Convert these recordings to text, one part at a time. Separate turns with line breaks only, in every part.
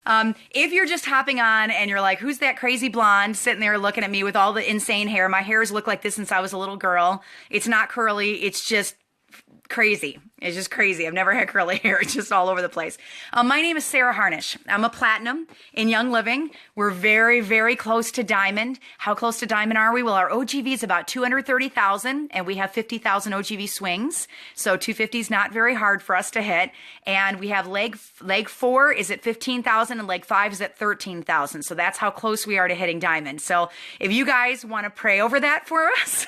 If you're just hopping on and you're like, who's that crazy blonde sitting there looking at me with all the insane hair? My hair's looked like this since I was a little girl. It's not curly. It's just crazy. It's just crazy. I've never had curly hair. It's just all over the place. My name is Sarah Harnish. I'm a platinum in Young Living. We're very, very close to diamond. How close to diamond are we? Well, our OGV is about 230,000 and we have 50,000 OGV swings. So 250 is not very hard for us to hit. And we have leg 4 is at 15,000 and leg 5 is at 13,000. So that's how close we are to hitting diamond. So if you guys want to pray over that for us,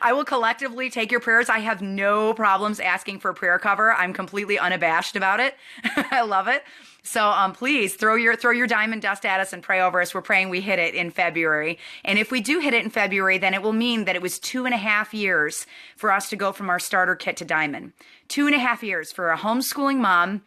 I will collectively take your prayers. I have no problems asking for prayer cover. I'm completely unabashed about it. I love it. So please throw your diamond dust at us and pray over us. We're praying we hit it in February. And if we do hit it in February, then it will mean that it was 2.5 years for us to go from our starter kit to diamond. 2.5 years for a homeschooling mom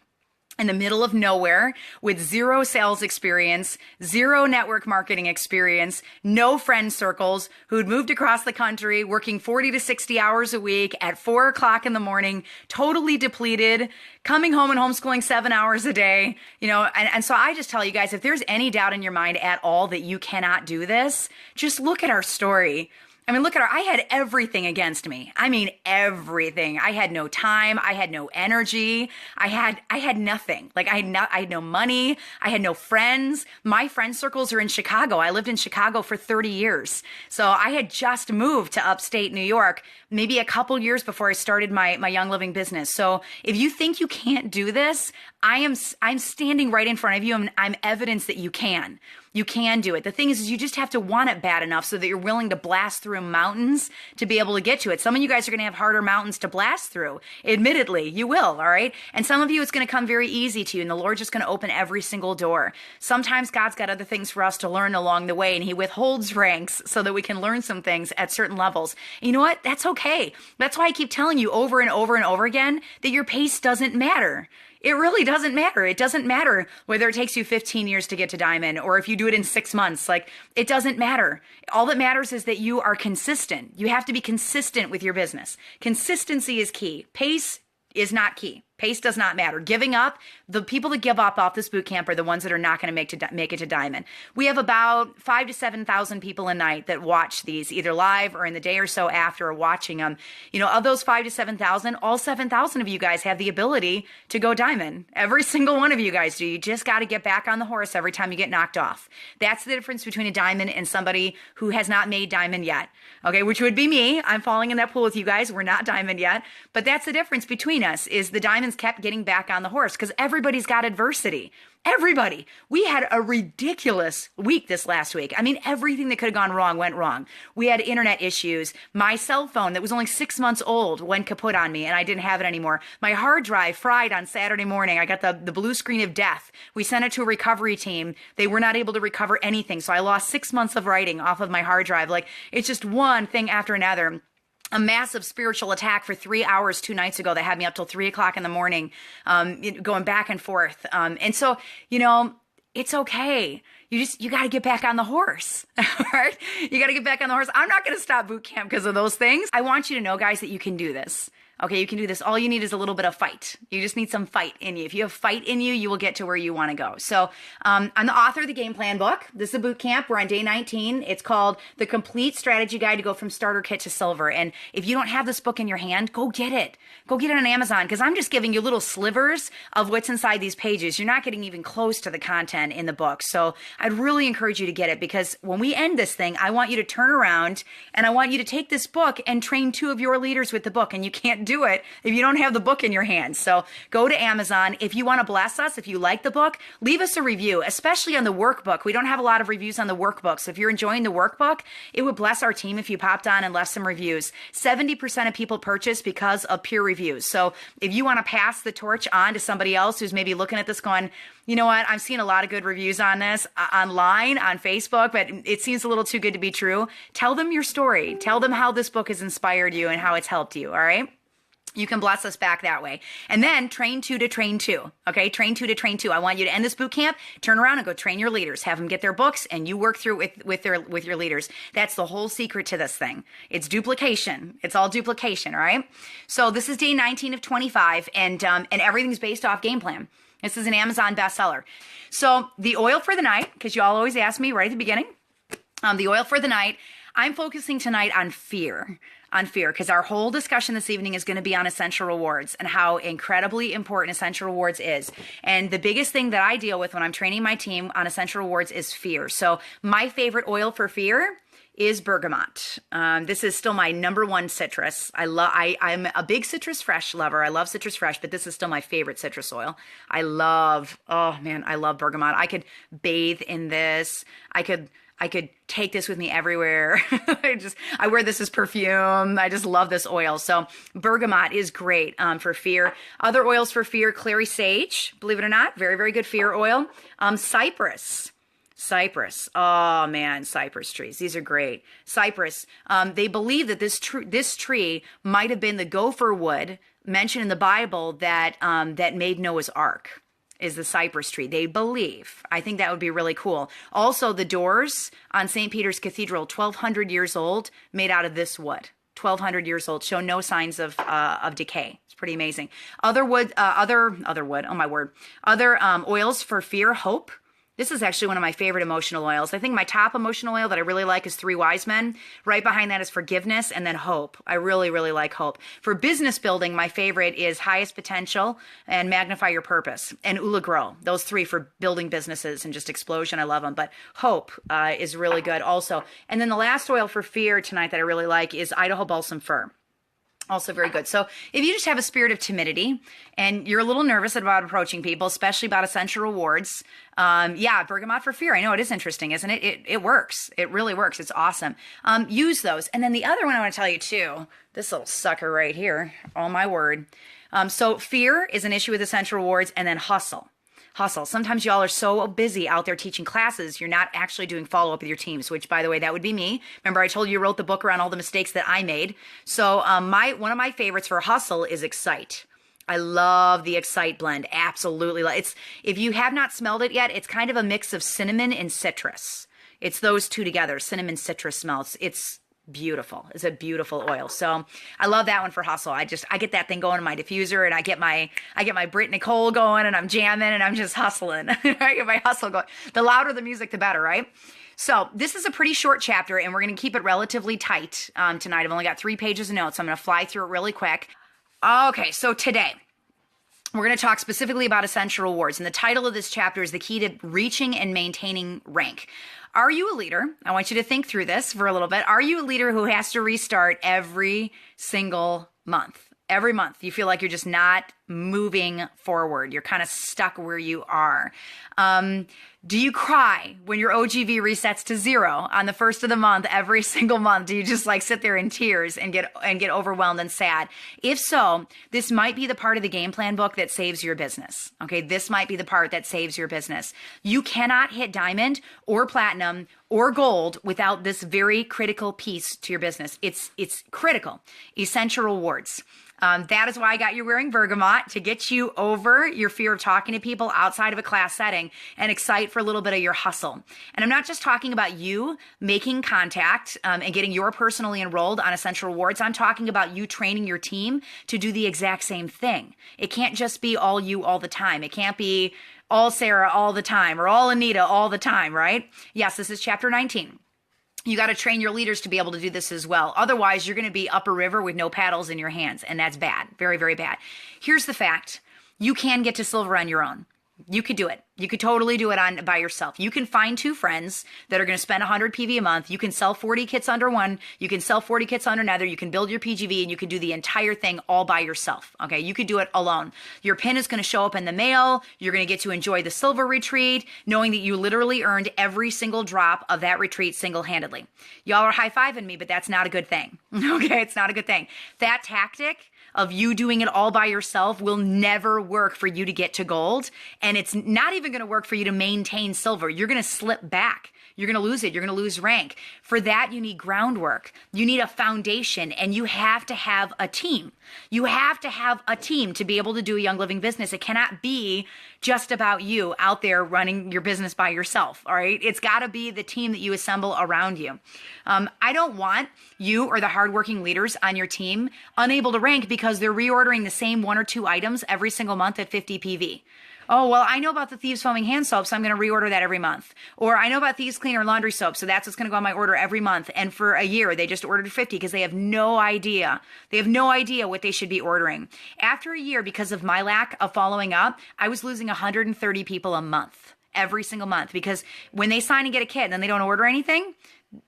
in the middle of nowhere with zero sales experience, zero network marketing experience, no friend circles, who'd moved across the country working 40 to 60 hours a week at 4 o'clock in the morning, totally depleted, coming home and homeschooling 7 hours a day, and so I just tell you guys, if there's any doubt in your mind at all that you cannot do this, just look at our story. I mean, look at I had everything against me. I mean, everything. I had no time. I had no energy. I had nothing. Like I had no money. I had no friends. My friend circles are in Chicago. I lived in Chicago for 30 years. So I had just moved to upstate New York, maybe a couple years before I started my Young Living business. So if you think you can't do this, I'm standing right in front of you and I'm evidence that you can. You can do it. The thing is you just have to want it bad enough so that you're willing to blast through mountains to be able to get to it. Some of you guys are going to have harder mountains to blast through. Admittedly, you will, all right? And some of you, it's going to come very easy to you, and the Lord's just going to open every single door. Sometimes God's got other things for us to learn along the way, and he withholds ranks so that we can learn some things at certain levels. And you know what? That's okay. That's why I keep telling you over and over and over again that your pace doesn't matter. It really doesn't matter. It doesn't matter whether it takes you 15 years to get to diamond or if you do it in 6 months. Like, it doesn't matter. All that matters is that you are consistent. You have to be consistent with your business. Consistency is key. Pace is not key. Pace does not matter. Giving up, the people that give up off this boot camp are the ones that are not going to make it to diamond. We have about 5,000 to 7,000 people a night that watch these either live or in the day or so after watching them. Of those 5,000 to 7,000, all 7,000 of you guys have the ability to go diamond. Every single one of you guys do. You just got to get back on the horse every time you get knocked off. That's the difference between a diamond and somebody who has not made diamond yet. Okay, which would be me. I'm falling in that pool with you guys. We're not diamond yet. But that's the difference between us, is the diamonds kept getting back on the horse because everybody's got adversity. Everybody. We had a ridiculous week this last week. I mean, everything that could have gone wrong went wrong. We had internet issues. My cell phone that was only 6 months old went kaput on me and I didn't have it anymore. My hard drive fried on Saturday morning. I got the blue screen of death. We sent it to a recovery team. They were not able to recover anything. So I lost 6 months of writing off of my hard drive. Like, it's just one thing after another. A massive spiritual attack for 3 hours 2 nights ago that had me up till 3 o'clock in the morning, going back and forth. And so, it's okay. You got to get back on the horse, all right? You got to get back on the horse. I'm not going to stop boot camp because of those things. I want you to know, guys, that you can do this. Okay, you can do this. All you need is a little bit of fight. You just need some fight in you. If you have fight in you, you will get to where you want to go. So I'm the author of the Gameplan book. This is a boot camp. We're on day 19. It's called The Complete Strategy Guide to Go from Starter Kit to Silver. And if you don't have this book in your hand, go get it. Go get it on Amazon, because I'm just giving you little slivers of what's inside these pages. You're not getting even close to the content in the book. So I'd really encourage you to get it, because when we end this thing, I want you to turn around and I want you to take this book and train 2 of your leaders with the book. And you can't do it if you don't have the book in your hands. So go to Amazon. If you want to bless us, if you like the book, leave us a review, especially on the workbook. We don't have a lot of reviews on the workbook. So if you're enjoying the workbook, it would bless our team if you popped on and left some reviews. 70% of people purchase because of peer reviews. So if you want to pass the torch on to somebody else who's maybe looking at this going, you know what, I'm seeing a lot of good reviews on this online, on Facebook, but it seems a little too good to be true. Tell them your story. Tell them how this book has inspired you and how it's helped you, all right? You can bless us back that way. And then train 2 to train 2. Okay, train 2 to train 2. I want you to end this boot camp, turn around and go train your leaders. Have them get their books and you work through it with your leaders. That's the whole secret to this thing. It's duplication. It's all duplication, all right? So this is day 19 of 25, and everything's based off game plan. This is an Amazon bestseller. So the oil for the night, because you all always ask me right at the beginning, the oil for the night, I'm focusing tonight on fear, because our whole discussion this evening is going to be on essential rewards and how incredibly important essential rewards is. And the biggest thing that I deal with when I'm training my team on essential rewards is fear. So my favorite oil for fear is bergamot. This is still my number one citrus. I'm a big citrus fresh lover. I love citrus fresh, but this is still my favorite citrus oil. I love bergamot. I could bathe in this. I could take this with me everywhere. I wear this as perfume. I just love this oil. So bergamot is great for fear. Other oils for fear, Clary sage, believe it or not, very, very good fear oil. Cypress. Oh man, cypress trees. These are great. Cypress. They believe that this tree might have been the gopher wood mentioned in the Bible that made Noah's Ark. Is the cypress tree. They believe. I think that would be really cool. Also, the doors on St. Peter's Cathedral, 1,200 years old, made out of this wood. 1,200 years old, show no signs of decay. It's pretty amazing. Other oils for fear, hope. This is actually one of my favorite emotional oils. I think my top emotional oil that I really like is Three Wise Men. Right behind that is forgiveness and then hope. I really, really like hope. For business building, my favorite is Highest Potential and Magnify Your Purpose and Ula Grow. Those three for building businesses and just explosion. I love them. But hope is really good also. And then the last oil for fear tonight that I really like is Idaho Balsam Fir. Also very good. So if you just have a spirit of timidity and you're a little nervous about approaching people, especially about essential rewards, bergamot for fear. I know it is interesting, isn't it? It works. It really works. It's awesome. Use those. And then the other one I want to tell you too, this little sucker right here, oh my word. So fear is an issue with essential rewards, and then hustle. Sometimes y'all are so busy out there teaching classes, you're not actually doing follow-up with your teams, which, by the way, that would be me. Remember, I told you wrote the book around all the mistakes that I made. So one of my favorites for hustle is Excite. I love the Excite blend. Absolutely. If you have not smelled it yet, it's kind of a mix of cinnamon and citrus. It's those two together, cinnamon citrus smells. It's beautiful. It's a beautiful oil. So I love that one for hustle. I get that thing going in my diffuser, and I get my Brit Nicole going, and I'm jamming, and I'm just hustling. I get my hustle going. The louder the music, the better, right? So this is a pretty short chapter, and we're going to keep it relatively tight tonight. I've only got 3 pages of notes, so I'm going to fly through it really quick. Okay, so today we're going to talk specifically about essential rewards, and the title of this chapter is The Key to Reaching and Maintaining Rank. Are you a leader? I want you to think through this for a little bit. Are you a leader who has to restart every single month? Every month you feel like you're just not moving forward. You're kind of stuck where you are. Do you cry when your OGV resets to 0 on the first of the month every single month? Do you just sit there in tears and get overwhelmed and sad? If so, this might be the part of the game plan book that saves your business. Okay, this might be the part that saves your business. You cannot hit diamond or platinum or gold without this very critical piece to your business. It's critical. Essential rewards. That is why I got you wearing bergamot, to get you over your fear of talking to people outside of a class setting and excite for a little bit of your hustle. And I'm not just talking about you making contact and getting your personally enrolled on essential rewards. I'm talking about you training your team to do the exact same thing. It can't just be all you all the time. It can't be all Sarah all the time or all Anita all the time, right? Yes, this is chapter 19. You got to train your leaders to be able to do this as well. Otherwise, you're going to be up a river with no paddles in your hands, and that's bad. Very, very bad. Here's the fact. You can get to silver on your own. You could do it. You could totally do it by yourself. You can find 2 friends that are going to spend 100 PV a month. You can sell 40 kits under one. You can sell 40 kits under another. You can build your PGV, and you can do the entire thing all by yourself. Okay, you could do it alone. Your pin is going to show up in the mail. You're going to get to enjoy the silver retreat, knowing that you literally earned every single drop of that retreat single-handedly. Y'all are high-fiving me, but that's not a good thing. Okay, it's not a good thing. That tactic of you doing it all by yourself will never work for you to get to gold. And it's not even going to work for you to maintain silver. You're going to slip back. You're going to lose it. You're going to lose rank. For that, you need groundwork. You need a foundation, and you have to have a team. You have to have a team to be able to do a Young Living business. It cannot be just about you out there running your business by yourself, all right? It's got to be the team that you assemble around you. I don't want you or the hardworking leaders on your team unable to rank because they're reordering the same 1 or 2 items every single month at 50 PV. Oh, well, I know about the Thieves Foaming Hand Soap, so I'm going to reorder that every month. Or I know about Thieves Cleaner Laundry Soap, so that's what's going to go on my order every month. And for a year, they just ordered 50 because they have no idea. They have no idea what they should be ordering. After a year, because of my lack of following up, I was losing 130 people a month, every single month. Because when they sign and get a kit and then they don't order anything,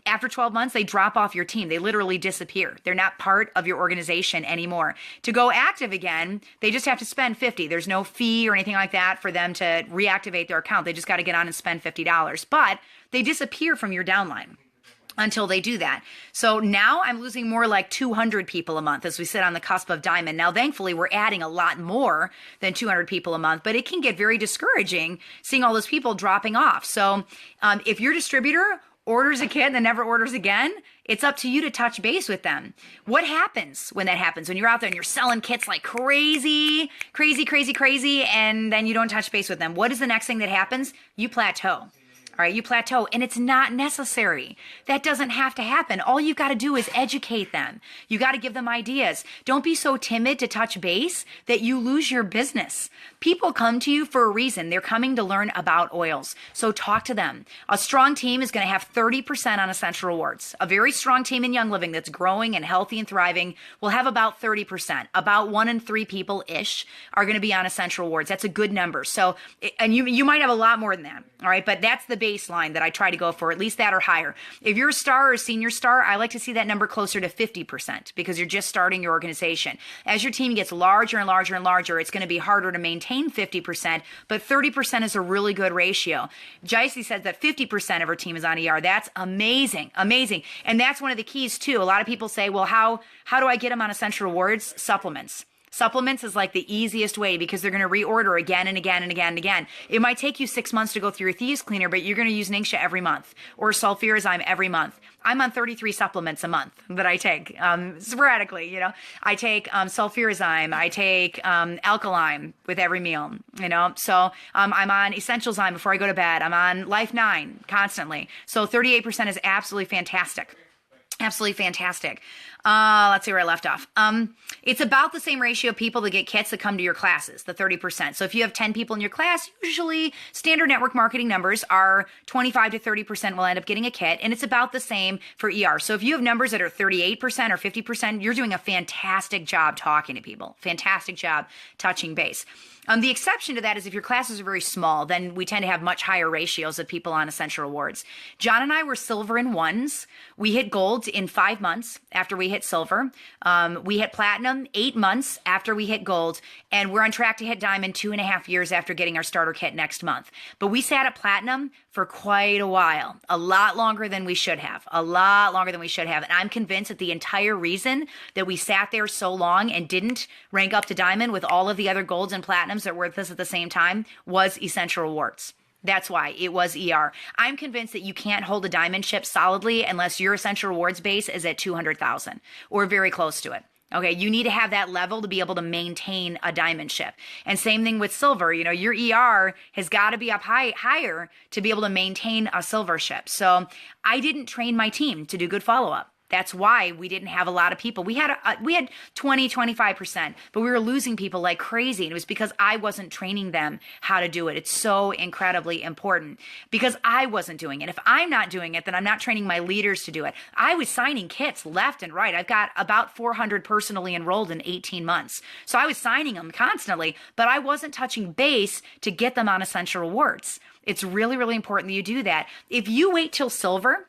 after 12 months, they drop off your team. They literally disappear. They're not part of your organization anymore. To go active again, they just have to spend 50. There's no fee or anything like that for them to reactivate their account. They just got to get on and spend $50. But they disappear from your downline until they do that. So now I'm losing more like 200 people a month as we sit on the cusp of diamond. Now, thankfully, we're adding a lot more than 200 people a month, but it can get very discouraging seeing all those people dropping off. So if your distributor orders a kit and then never orders again, it's up to you to touch base with them. What happens when that happens? When you're out there and you're selling kits like crazy, and then you don't touch base with them. What is the next thing that happens? You plateau. All right, you plateau, and it's not necessary. That doesn't have to happen. All you got to do is educate them. You got to give them ideas. Don't be so timid to touch base that you lose your business. People come to you for a reason. They're coming to learn about oils. So talk to them. A strong team is going to have 30% on Essential Rewards. A very strong team in Young Living that's growing and healthy and thriving will have about 30%. About 1 in 3 people-ish are going to be on Essential Rewards. That's a good number. So, and you might have a lot more than that. All right, but that's the baseline that I try to go for, at least that or higher. If you're a star or a senior star, I like to see that number closer to 50% because you're just starting your organization. As your team gets larger and larger and larger, it's going to be harder to maintain 50%, but 30% is a really good ratio. Jaisi says that 50% of her team is on ER. That's amazing, amazing. And that's one of the keys too. A lot of people say, well, how do I get them on Essential Rewards? Supplements. Supplements is like the easiest way because they're going to reorder again and again and again and again. It might take you 6 months to go through your Thieves Cleaner, but you're going to use Ningxia every month or sulfurizyme every month. I'm on 33 supplements a month that I take sporadically. You know, I take sulfurizyme, I take alkaline with every meal. You know, so I'm on Essentialzyme before I go to bed. I'm on Life 9 constantly. So 38% is absolutely fantastic. Absolutely fantastic. Let's see where I left off. It's about the same ratio of people that get kits that come to your classes, the 30%. So if you have 10 people in your class, usually standard network marketing numbers are 25 to 30% will end up getting a kit, and it's about the same for ER. So if you have numbers that are 38% or 50%, you're doing a fantastic job talking to people. Fantastic job touching base. The exception to that is if your classes are very small, then we tend to have much higher ratios of people on Essential Rewards. John and I were silver in ones. We hit gold in 5 months after we hit silver. We hit platinum 8 months after we hit gold. And we're on track to hit diamond 2.5 years after getting our starter kit next month. But we sat at platinum for quite a while, a lot longer than we should have, And I'm convinced that the entire reason that we sat there so long and didn't rank up to diamond with all of the other golds and platinums that were with us at the same time was Essential Rewards. That's why it was ER. I'm convinced that you can't hold a diamond ship solidly unless your Essential Rewards base is at 200,000 or very close to it. Okay, you need to have that level to be able to maintain a diamond ship. And same thing with silver. You know, your ER has got to be up higher to be able to maintain a silver ship. So I didn't train my team to do good follow-up. That's why we didn't have a lot of people. We had 20, 25%, but we were losing people like crazy. And it was because I wasn't training them how to do it. It's so incredibly important because I wasn't doing it. If I'm not doing it, then I'm not training my leaders to do it. I was signing kits left and right. I've got about 400 personally enrolled in 18 months. So I was signing them constantly, but I wasn't touching base to get them on Essential Rewards. It's really, really important that you do that. If you wait till silver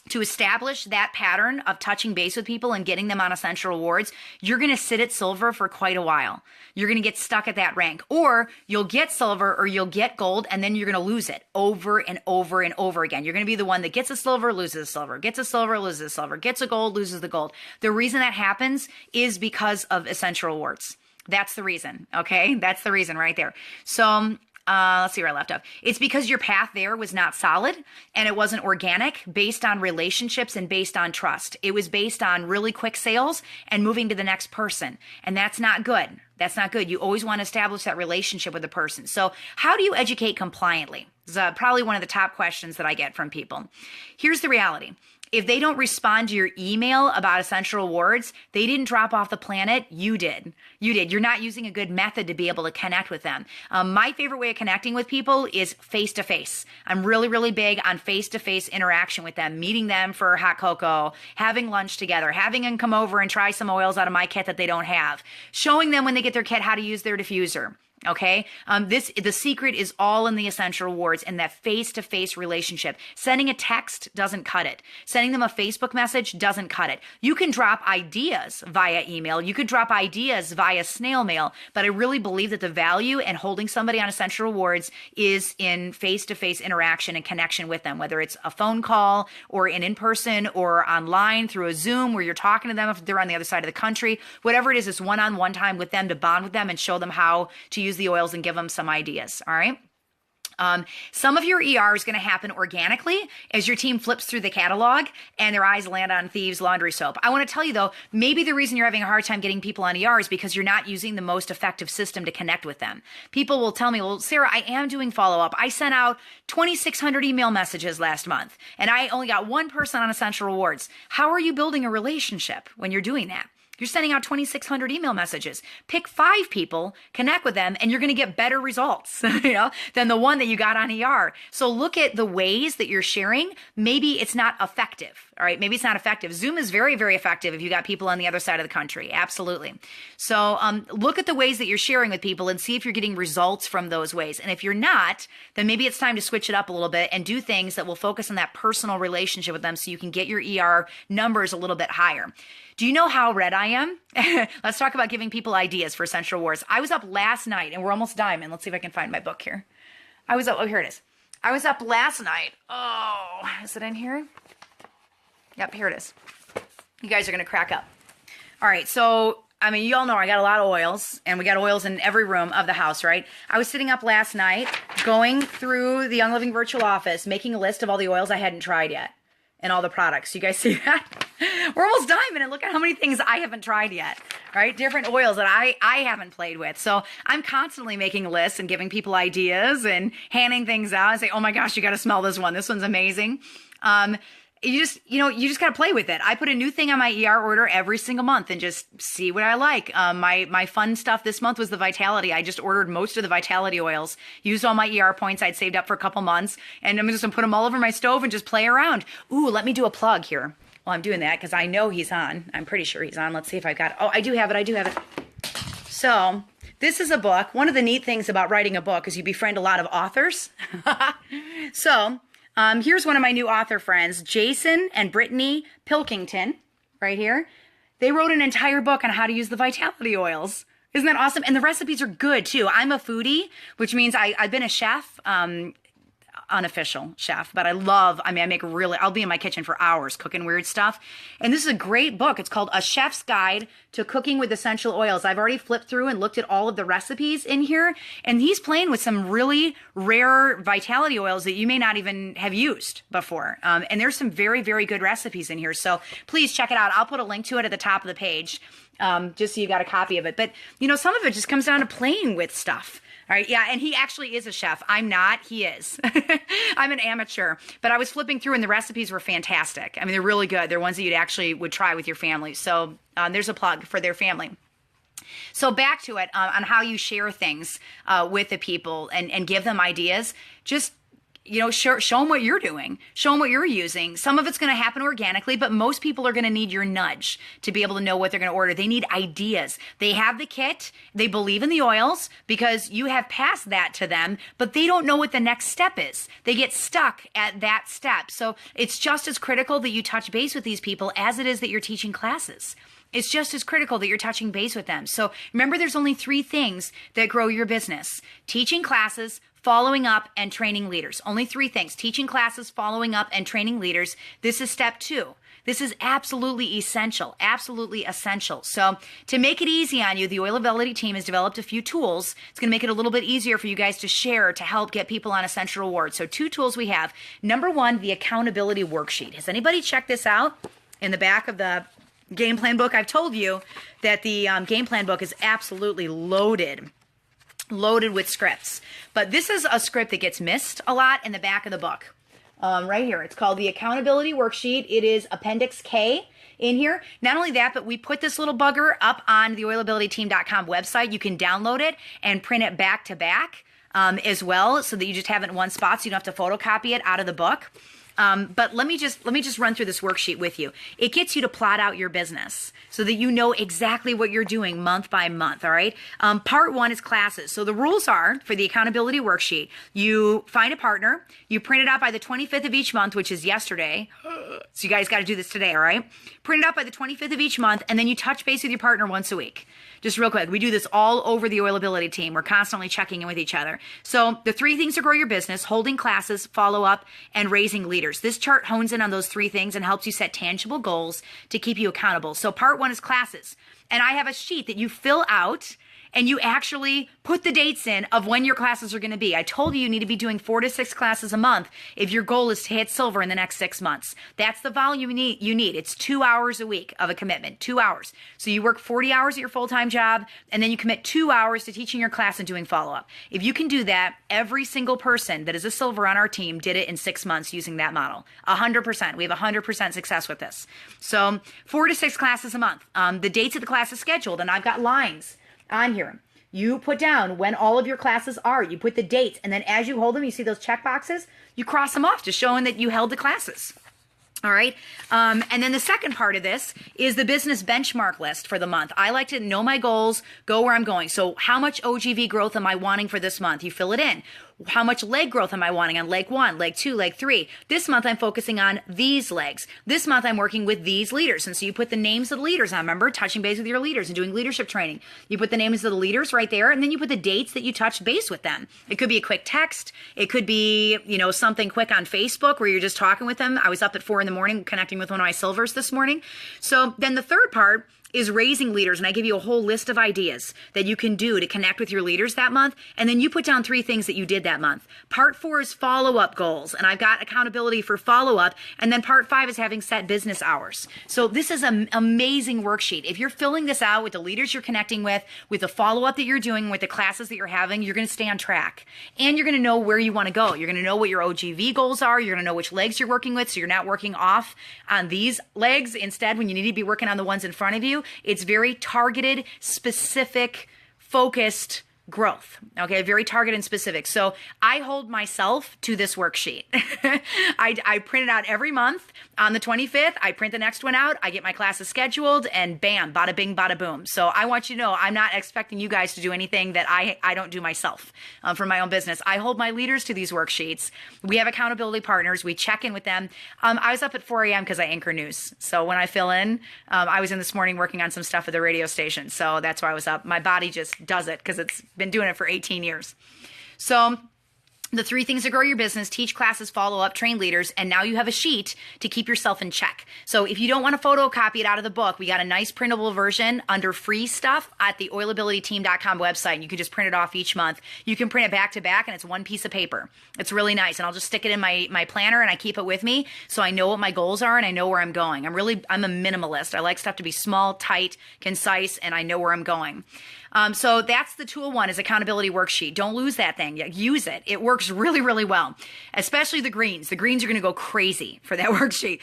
to establish that pattern of touching base with people and getting them on Essential Rewards, you're going to sit at silver for quite a while. You're going to get stuck at that rank, or you'll get silver or you'll get gold, and then you're going to lose it over and over and over again. You're going to be the one that gets a silver, loses a silver, gets a silver, loses a silver, gets a gold, loses the gold. The reason that happens is because of Essential Rewards. That's the reason. Okay. That's the reason right there. So, let's see where I left off. It's because your path there was not solid and it wasn't organic, based on relationships and based on trust. It was based on really quick sales and moving to the next person. And that's not good. That's not good. You always want to establish that relationship with the person. So how do you educate compliantly? It's probably one of the top questions that I get from people. Here's the reality. If they don't respond to your email about essential rewards, they didn't drop off the planet. You did. You did. You're not using a good method to be able to connect with them. My favorite way of connecting with people is face-to-face. I'm really, really big on face-to-face interaction with them, meeting them for hot cocoa, having lunch together, having them come over and try some oils out of my kit that they don't have, showing them when they get their kit how to use their diffuser. Okay. The secret is all in the essential rewards and that face-to-face relationship. Sending a text doesn't cut it. Sending them a Facebook message doesn't cut it. You can drop ideas via email. You could drop ideas via snail mail, but I really believe that the value in holding somebody on essential rewards is in face-to-face interaction and connection with them, whether it's a phone call or an in-person or online through a Zoom where you're talking to them if they're on the other side of the country. Whatever it is, it's one-on-one time with them to bond with them and show them how to use the oils and give them some ideas. All right. Some of your ER is going to happen organically as your team flips through the catalog and their eyes land on Thieves Laundry Soap. I want to tell you though, maybe the reason you're having a hard time getting people on ER is because you're not using the most effective system to connect with them. People will tell me, well, Sarah, I am doing follow-up. I sent out 2,600 email messages last month and I only got one person on essential rewards. How are you building a relationship when you're doing that? You're sending out 2,600 email messages. Pick 5 people, connect with them, and you're going to get better results, than the one that you got on ER. So look at the ways that you're sharing. Maybe it's not effective. All right. Maybe it's not effective. Zoom is very, very effective if you got people on the other side of the country. Absolutely. So look at the ways that you're sharing with people and see if you're getting results from those ways. And if you're not, then maybe it's time to switch it up a little bit and do things that will focus on that personal relationship with them so you can get your ER numbers a little bit higher. Do you know how red I am? Let's talk about giving people ideas for essential rewards. I was up last night and we're almost diamond. Let's see if I can find my book here. I was up. Oh, here it is. I was up last night. Oh, is it in here? Yep, here it is. You guys are going to crack up. All right. So, I mean, you all know I got a lot of oils and we got oils in every room of the house, right? I was sitting up last night going through the Young Living Virtual Office, making a list of all the oils I hadn't tried yet and all the products. You guys see that? We're almost diamond and look at how many things I haven't tried yet, right? Different oils that I haven't played with. So I'm constantly making lists and giving people ideas and handing things out and say, oh my gosh, you got to smell this one. This one's amazing. You just got to play with it. I put a new thing on my ER order every single month and just see what I like. My fun stuff this month was the Vitality. I just ordered most of the Vitality oils, used all my ER points I'd saved up for a couple months, and I'm just going to put them all over my stove and just play around. Ooh, let me do a plug here. Well, I'm doing that because I know he's on. I'm pretty sure he's on. Let's see if I've got it. Oh, I do have it. So this is a book. One of the neat things about writing a book is you befriend a lot of authors. So here's one of my new author friends, Jason and Brittany Pilkington, right here. They wrote an entire book on how to use the Vitality oils. Isn't that awesome? And the recipes are good too. I'm a foodie, which means I've been a chef, unofficial chef, but I'll be in my kitchen for hours cooking weird stuff. And this is a great book. It's called A Chef's Guide to Cooking with Essential Oils. I've already flipped through and looked at all of the recipes in here, and he's playing with some really rare Vitality oils that you may not even have used before. And there's some very, very good recipes in here. So please check it out. I'll put a link to it at the top of the page, just so you got a copy of it. But some of it just comes down to playing with stuff. All right. Yeah. And he actually is a chef. I'm not. He is. I'm an amateur. But I was flipping through and the recipes were fantastic. I mean, they're really good. They're ones that you would try with your family. So there's a plug for their family. So back to it on how you share things with the people and give them ideas. Just show them what you're doing. Show them what you're using. Some of it's going to happen organically, but most people are going to need your nudge to be able to know what they're going to order. They need ideas. They have the kit. They believe in the oils because you have passed that to them, but they don't know what the next step is. They get stuck at that step. So it's just as critical that you touch base with these people as it is that you're teaching classes. It's just as critical that you're touching base with them. So remember, there's only 3 things that grow your business: teaching classes, following up, and training leaders. Only 3 things: teaching classes, following up, and training leaders. This is step 2. This is absolutely essential, absolutely essential. So to make it easy on you, the Oil Ability team has developed a few tools. It's going to make it a little bit easier for you guys to share to help get people on essential rewards. So 2 tools we have. Number 1, the accountability worksheet. Has anybody checked this out? In the back of the Game Plan book, I've told you that the Game Plan book is absolutely loaded loaded with scripts. But this is a script that gets missed a lot in the back of the book. Right here. It's called the Accountability Worksheet. It is Appendix K in here. Not only that, but we put this little bugger up on the oilabilityteam.com website. You can download it and print it back to back as well, so that you just have it in one spot, so you don't have to photocopy it out of the book. But let me just run through this worksheet with you. It gets you to plot out your business so that you know exactly what you're doing month by month, all right? Part 1 is classes. So the rules are, for the accountability worksheet, you find a partner, you print it out by the 25th of each month, which is yesterday. So you guys got to do this today, all right? Print it out by the 25th of each month, and then you touch base with your partner once a week. Just real quick, we do this all over the Oilability team. We're constantly checking in with each other. So the 3 things to grow your business: holding classes, follow up, and raising leaders. This chart hones in on those 3 things and helps you set tangible goals to keep you accountable. So part 1 is classes. And I have a sheet that you fill out, and you actually put the dates in of when your classes are going to be. I told you need to be doing 4 to 6 classes a month if your goal is to hit silver in the next 6 months. That's the volume you need. It's 2 hours a week of a commitment, 2 hours. So you work 40 hours at your full-time job, and then you commit 2 hours to teaching your class and doing follow-up. If you can do that, every single person that is a silver on our team did it in 6 months using that model. 100%. We have 100% success with this. So 4 to 6 classes a month. The dates of the class is scheduled, and I've got lines on here. You put down when all of your classes are. You put the dates, and then as you hold them, you see those check boxes, you cross them off, just showing that you held the classes. All right. And then the second part of this is the business benchmark list for the month. I like to know my goals, go where I'm going. So how much OGV growth am I wanting for this month? You fill it in. How much leg growth am I wanting on leg 1, leg 2, leg 3? This month I'm focusing on these legs. This month I'm working with these leaders. And so you put the names of the leaders on. Remember, touching base with your leaders and doing leadership training. You put the names of the leaders right there, and then you put the dates that you touched base with them. It could be a quick text. It could be, something quick on Facebook where you're just talking with them. I was up at 4 a.m. connecting with one of my silvers this morning. So then the third part is raising leaders, and I give you a whole list of ideas that you can do to connect with your leaders that month, and then you put down 3 things that you did that month. Part 4 is follow-up goals, and I've got accountability for follow-up, and then part 5 is having set business hours. So this is an amazing worksheet. If you're filling this out with the leaders you're connecting with the follow-up that you're doing, with the classes that you're having, you're going to stay on track, and you're going to know where you want to go. You're going to know what your OGV goals are. You're going to know which legs you're working with, so you're not working off on these legs instead when you need to be working on the ones in front of you. It's very targeted, specific, focused growth. Okay, very targeted and specific. So I hold myself to this worksheet. I print it out every month. On the 25th, I print the next one out. I get my classes scheduled, and bam, bada bing, bada boom. So I want you to know I'm not expecting you guys to do anything that I don't do myself for my own business. I hold my leaders to these worksheets. We have accountability partners. We check in with them. I was up at 4 a.m. because I anchor news. So when I fill in, I was in this morning working on some stuff at the radio station. So that's why I was up. My body just does it because it's been doing it for 18 years. So the 3 things to grow your business: teach classes, follow up, train leaders, and now you have a sheet to keep yourself in check. So if you don't want to photocopy it out of the book, we got a nice printable version under free stuff at the oilabilityteam.com website. You can just print it off each month. You can print it back to back, and it's one piece of paper. It's really nice, and I'll just stick it in my planner, and I keep it with me so I know what my goals are and I know where I'm going. I'm a minimalist. I like stuff to be small, tight, concise, and I know where I'm going. So that's the tool 1, is accountability worksheet. Don't lose that thing. Use it. It works really, really well, especially the greens. The greens are going to go crazy for that worksheet.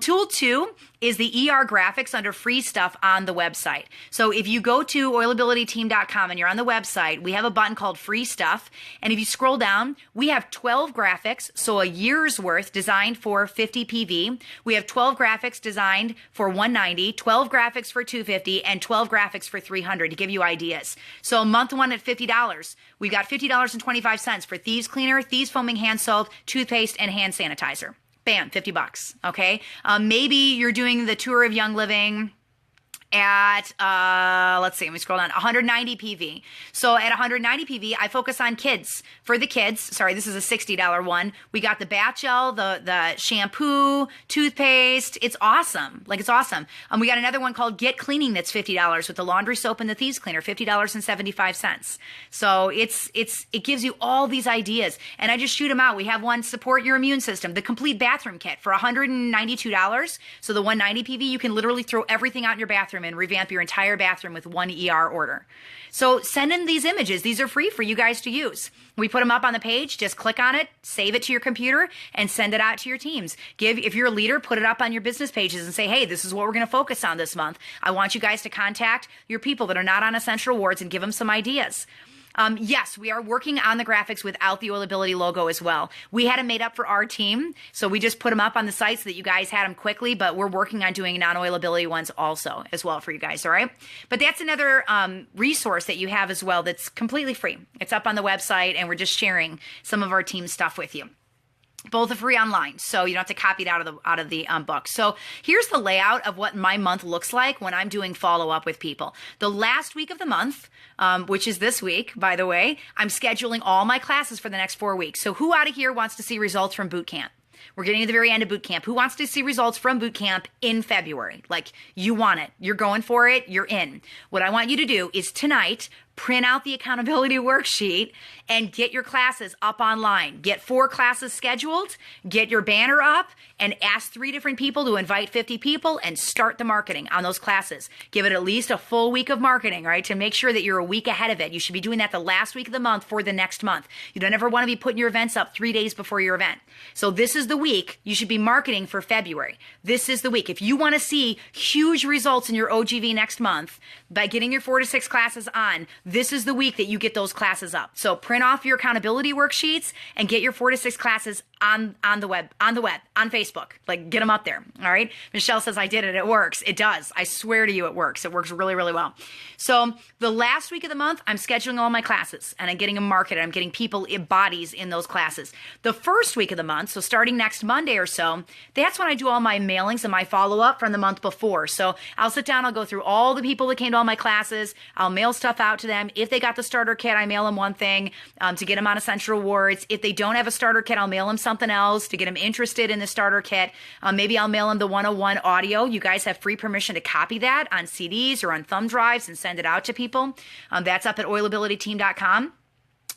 Tool 2 is the ER graphics under free stuff on the website. So if you go to oilabilityteam.com and you're on the website, we have a button called free stuff. And if you scroll down, we have 12 graphics. So a year's worth designed for 50 PV. We have 12 graphics designed for 190, 12 graphics for 250, and 12 graphics for 300 to give you ideas. So month 1 at $50, we've got $50.25 for thieves cleaner, thieves foaming hand soap, toothpaste, and hand sanitizer. Bam, $50. Okay. Maybe you're doing the tour of Young Living at, let's see, let me scroll down, 190 PV. So at 190 PV, I focus on kids. For the kids, sorry, this is a $60 one. We got the bath gel, the shampoo, toothpaste. It's awesome. Like, it's awesome. We got another one called Get Cleaning that's $50 with the laundry soap and the thieves cleaner, $50.75. So it gives you all these ideas, and I just shoot them out. We have one, support your immune system, the complete bathroom kit for $192. So the 190 PV, you can literally throw everything out in your bathroom bathroom and revamp your entire bathroom with one ER order. So send in these images. These are free for you guys to use. We put them up on the page. Just click on it, save it to your computer, and send it out to your teams. If you're a leader, put it up on your business pages and say, hey, this is what we're going to focus on this month. I want you guys to contact your people that are not on Essential Awards and give them some ideas. Yes, we are working on the graphics without the Oilability logo as well. We had them made up for our team, so we just put them up on the site so that you guys had them quickly, but we're working on doing non-Oilability ones also as well for you guys, all right? But that's another resource that you have as well that's completely free. It's up on the website, and we're just sharing some of our team stuff with you. Both are free online, so you don't have to copy it out of the book. So here's the layout of what my month looks like when I'm doing follow-up with people. The last week of the month, which is this week, by the way, I'm scheduling all my classes for the next 4 weeks. So who out of here wants to see results from boot camp? We're getting to the very end of boot camp. Who wants to see results from boot camp in February? Like, you want it. You're going for it. You're in. What I want you to do is tonight, print out the accountability worksheet and get your classes up online. Get 4 classes scheduled, get your banner up, and ask 3 different people to invite 50 people and start the marketing on those classes. Give it at least a full week of marketing, right, to make sure that you're a week ahead of it. You should be doing that the last week of the month for the next month. You don't ever want to be putting your events up 3 days before your event. So this is the week you should be marketing for February. This is the week. If you want to see huge results in your OGV next month by getting your 4 to 6 classes on, this is the week that you get those classes up. So print off your accountability worksheets and get your 4 to 6 classes on the web, on Facebook. Like, get them up there. All right. Michelle says, I did it. It works. It does. I swear to you, it works. It works really, really well. So the last week of the month, I'm scheduling all my classes and I'm getting them marketed. I'm getting people, bodies in those classes. The first week of the month, so starting next Monday or so, that's when I do all my mailings and my follow-up from the month before. So I'll sit down, I'll go through all the people that came to all my classes. I'll mail stuff out to them. If they got the starter kit, I mail them one thing to get them on Essential Awards. If they don't have a starter kit, I'll mail them something else to get them interested in the starter kit. Maybe I'll mail them the 101 audio. You guys have free permission to copy that on CDs or on thumb drives and send it out to people. That's up at oilabilityteam.com.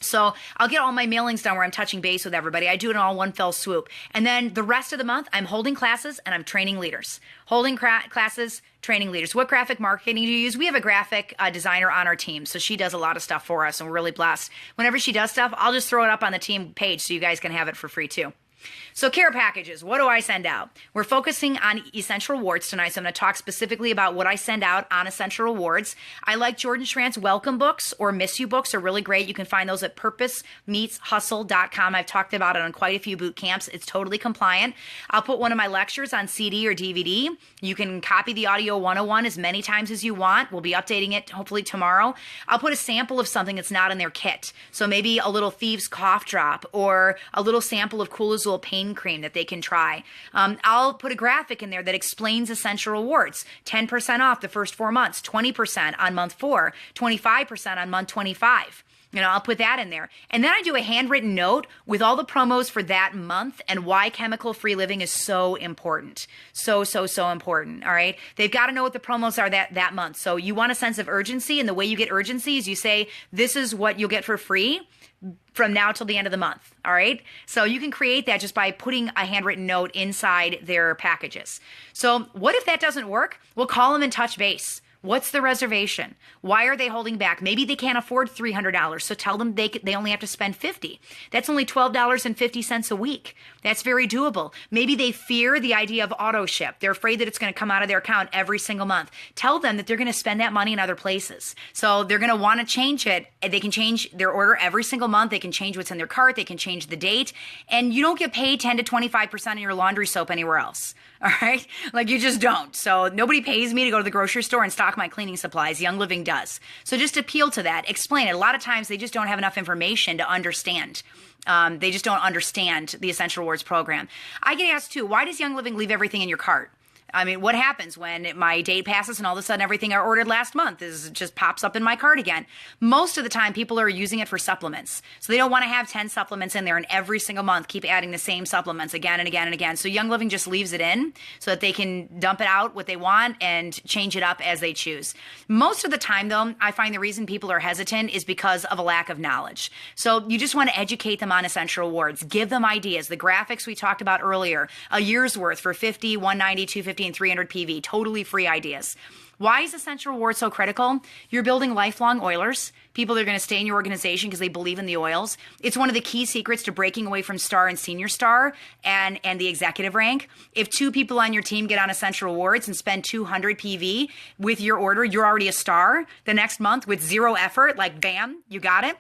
So I'll get all my mailings done where I'm touching base with everybody. I do it in all one fell swoop. And then the rest of the month, I'm holding classes and I'm training leaders. Holding classes, training leaders. What graphic marketing do you use? We have a graphic designer on our team, so she does a lot of stuff for us, and we're really blessed. Whenever she does stuff, I'll just throw it up on the team page so you guys can have it for free too. So care packages, what do I send out? We're focusing on Essential Awards tonight, so I'm going to talk specifically about what I send out on Essential Awards. I like Jordan Schrant's welcome books or miss you books are really great. You can find those at purposemeetshustle.com. I've talked about it on quite a few boot camps. It's totally compliant. I'll put one of my lectures on CD or DVD. You can copy the audio 101 as many times as you want. We'll be updating it hopefully tomorrow. I'll put a sample of something that's not in their kit. So maybe a little Thieves cough drop or a little sample of Cool Azul pain cream that they can try. I'll put a graphic in there that explains Essential Awards. 10% off the first 4 months, 20% on month 4, 25% on month 25. I'll put that in there. And then I do a handwritten note with all the promos for that month and why chemical-free living is so important. So important, all right? They've got to know what the promos are that month. So you want a sense of urgency, and the way you get urgency is you say, this is what you'll get for free from now till the end of the month, all right? So you can create that just by putting a handwritten note inside their packages. So what if that doesn't work? We'll call them and touch base. What's the reservation? Why are they holding back? Maybe they can't afford $300, so tell them they only have to spend $50. That's only $12.50 a week. That's very doable. Maybe they fear the idea of auto ship. They're afraid that it's going to come out of their account every single month. Tell them that they're going to spend that money in other places. So they're going to want to change it. They can change their order every single month. They can change what's in their cart. They can change the date. And you don't get paid 10 to 25% of your laundry soap anywhere else. All right? Like, you just don't. So nobody pays me to go to the grocery store and stock my cleaning supplies. Young Living does. So just appeal to that. Explain it. A lot of times they just don't have enough information to understand. They just don't understand the Essential Awards program. I get asked too, why does Young Living leave everything in your cart? I mean, what happens when my date passes and all of a sudden everything I ordered last month just pops up in my cart again? Most of the time, people are using it for supplements. So they don't want to have 10 supplements in there and every single month keep adding the same supplements again and again and again. So Young Living just leaves it in so that they can dump it out what they want and change it up as they choose. Most of the time, though, I find the reason people are hesitant is because of a lack of knowledge. So you just want to educate them on Essential Awards. Give them ideas. The graphics we talked about earlier, a year's worth for $50, $190, $250, 250 and 300 PV, totally free ideas. Why is Essential Rewards so critical? You're building lifelong oilers, people that are going to stay in your organization because they believe in the oils. It's one of the key secrets to breaking away from star and senior star and the executive rank. If 2 people on your team get on Essential Rewards and spend 200 PV with your order, you're already a star the next month with 0 effort, like bam, you got it.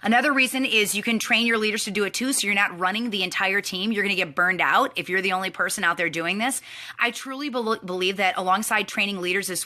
Another reason is you can train your leaders to do it too, so you're not running the entire team. You're going to get burned out if you're the only person out there doing this. I truly believe that alongside training leaders is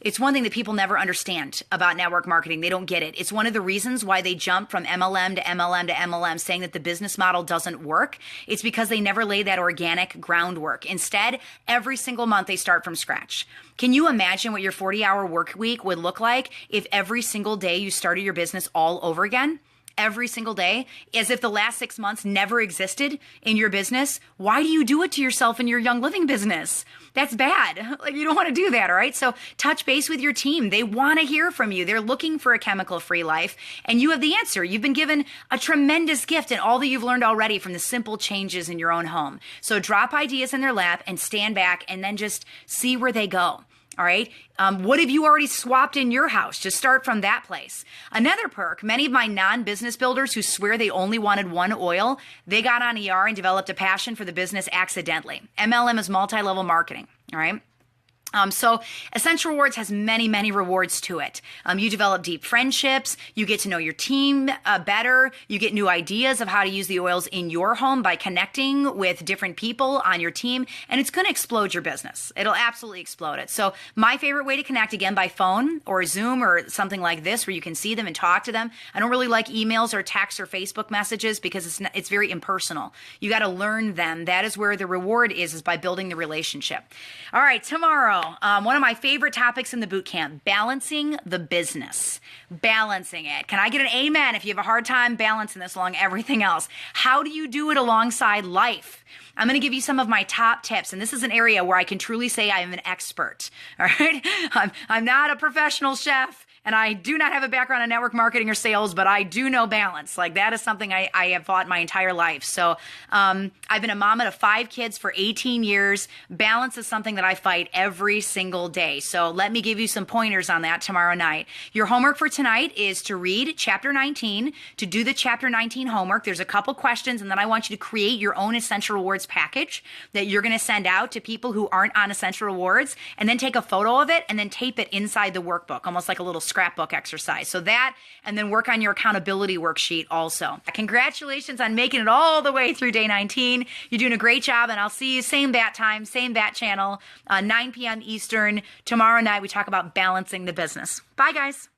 it's one thing that people never understand about network marketing. They don't get it. It's one of the reasons why they jump from MLM to MLM to MLM, saying that the business model doesn't work. It's because they never lay that organic groundwork. Instead, every single month they start from scratch. Can you imagine what your 40-hour work week would look like if every single day you started your business all over again? Every single day, as if the last 6 months never existed in your business? Why do you do it to yourself in your Young Living business? That's bad. Like, you don't want to do that, all right? So touch base with your team. They want to hear from you. They're looking for a chemical-free life, and you have the answer. You've been given a tremendous gift and all that you've learned already from the simple changes in your own home. So drop ideas in their lap and stand back and then just see where they go. All right. What have you already swapped in your house? Just start from that place. Another perk, many of my non-business builders who swear they only wanted one oil, they got on ER and developed a passion for the business accidentally. MLM is multi-level marketing. All right. So Essential Rewards has many, many rewards to it. You develop deep friendships. You get to know your team better. You get new ideas of how to use the oils in your home by connecting with different people on your team. And it's going to explode your business. It'll absolutely explode it. So my favorite way to connect, again, by phone or Zoom or something like this where you can see them and talk to them. I don't really like emails or texts or Facebook messages because it's very impersonal. You got to learn them. That is where the reward is by building the relationship. All right, tomorrow. One of my favorite topics in the boot camp, balancing the business, balancing it. Can I get an amen if you have a hard time balancing this along everything else? How do you do it alongside life? I'm going to give you some of my top tips, and this is an area where I can truly say I am an expert. All right. I'm not a professional chef. And I do not have a background in network marketing or sales, but I do know balance. Like, that is something I have fought my entire life. So I've been a mama to 5 kids for 18 years. Balance is something that I fight every single day. So let me give you some pointers on that tomorrow night. Your homework for tonight is to read chapter 19, to do the chapter 19 homework. There's a couple questions, and then I want you to create your own Essential Rewards package that you're going to send out to people who aren't on Essential Rewards, and then take a photo of it and then tape it inside the workbook, almost like a little scrapbook exercise. So that, and then work on your accountability worksheet also. Congratulations on making it all the way through day 19. You're doing a great job, and I'll see you same bat time, same bat channel, 9 p.m. Eastern. Tomorrow night, we talk about balancing the business. Bye, guys.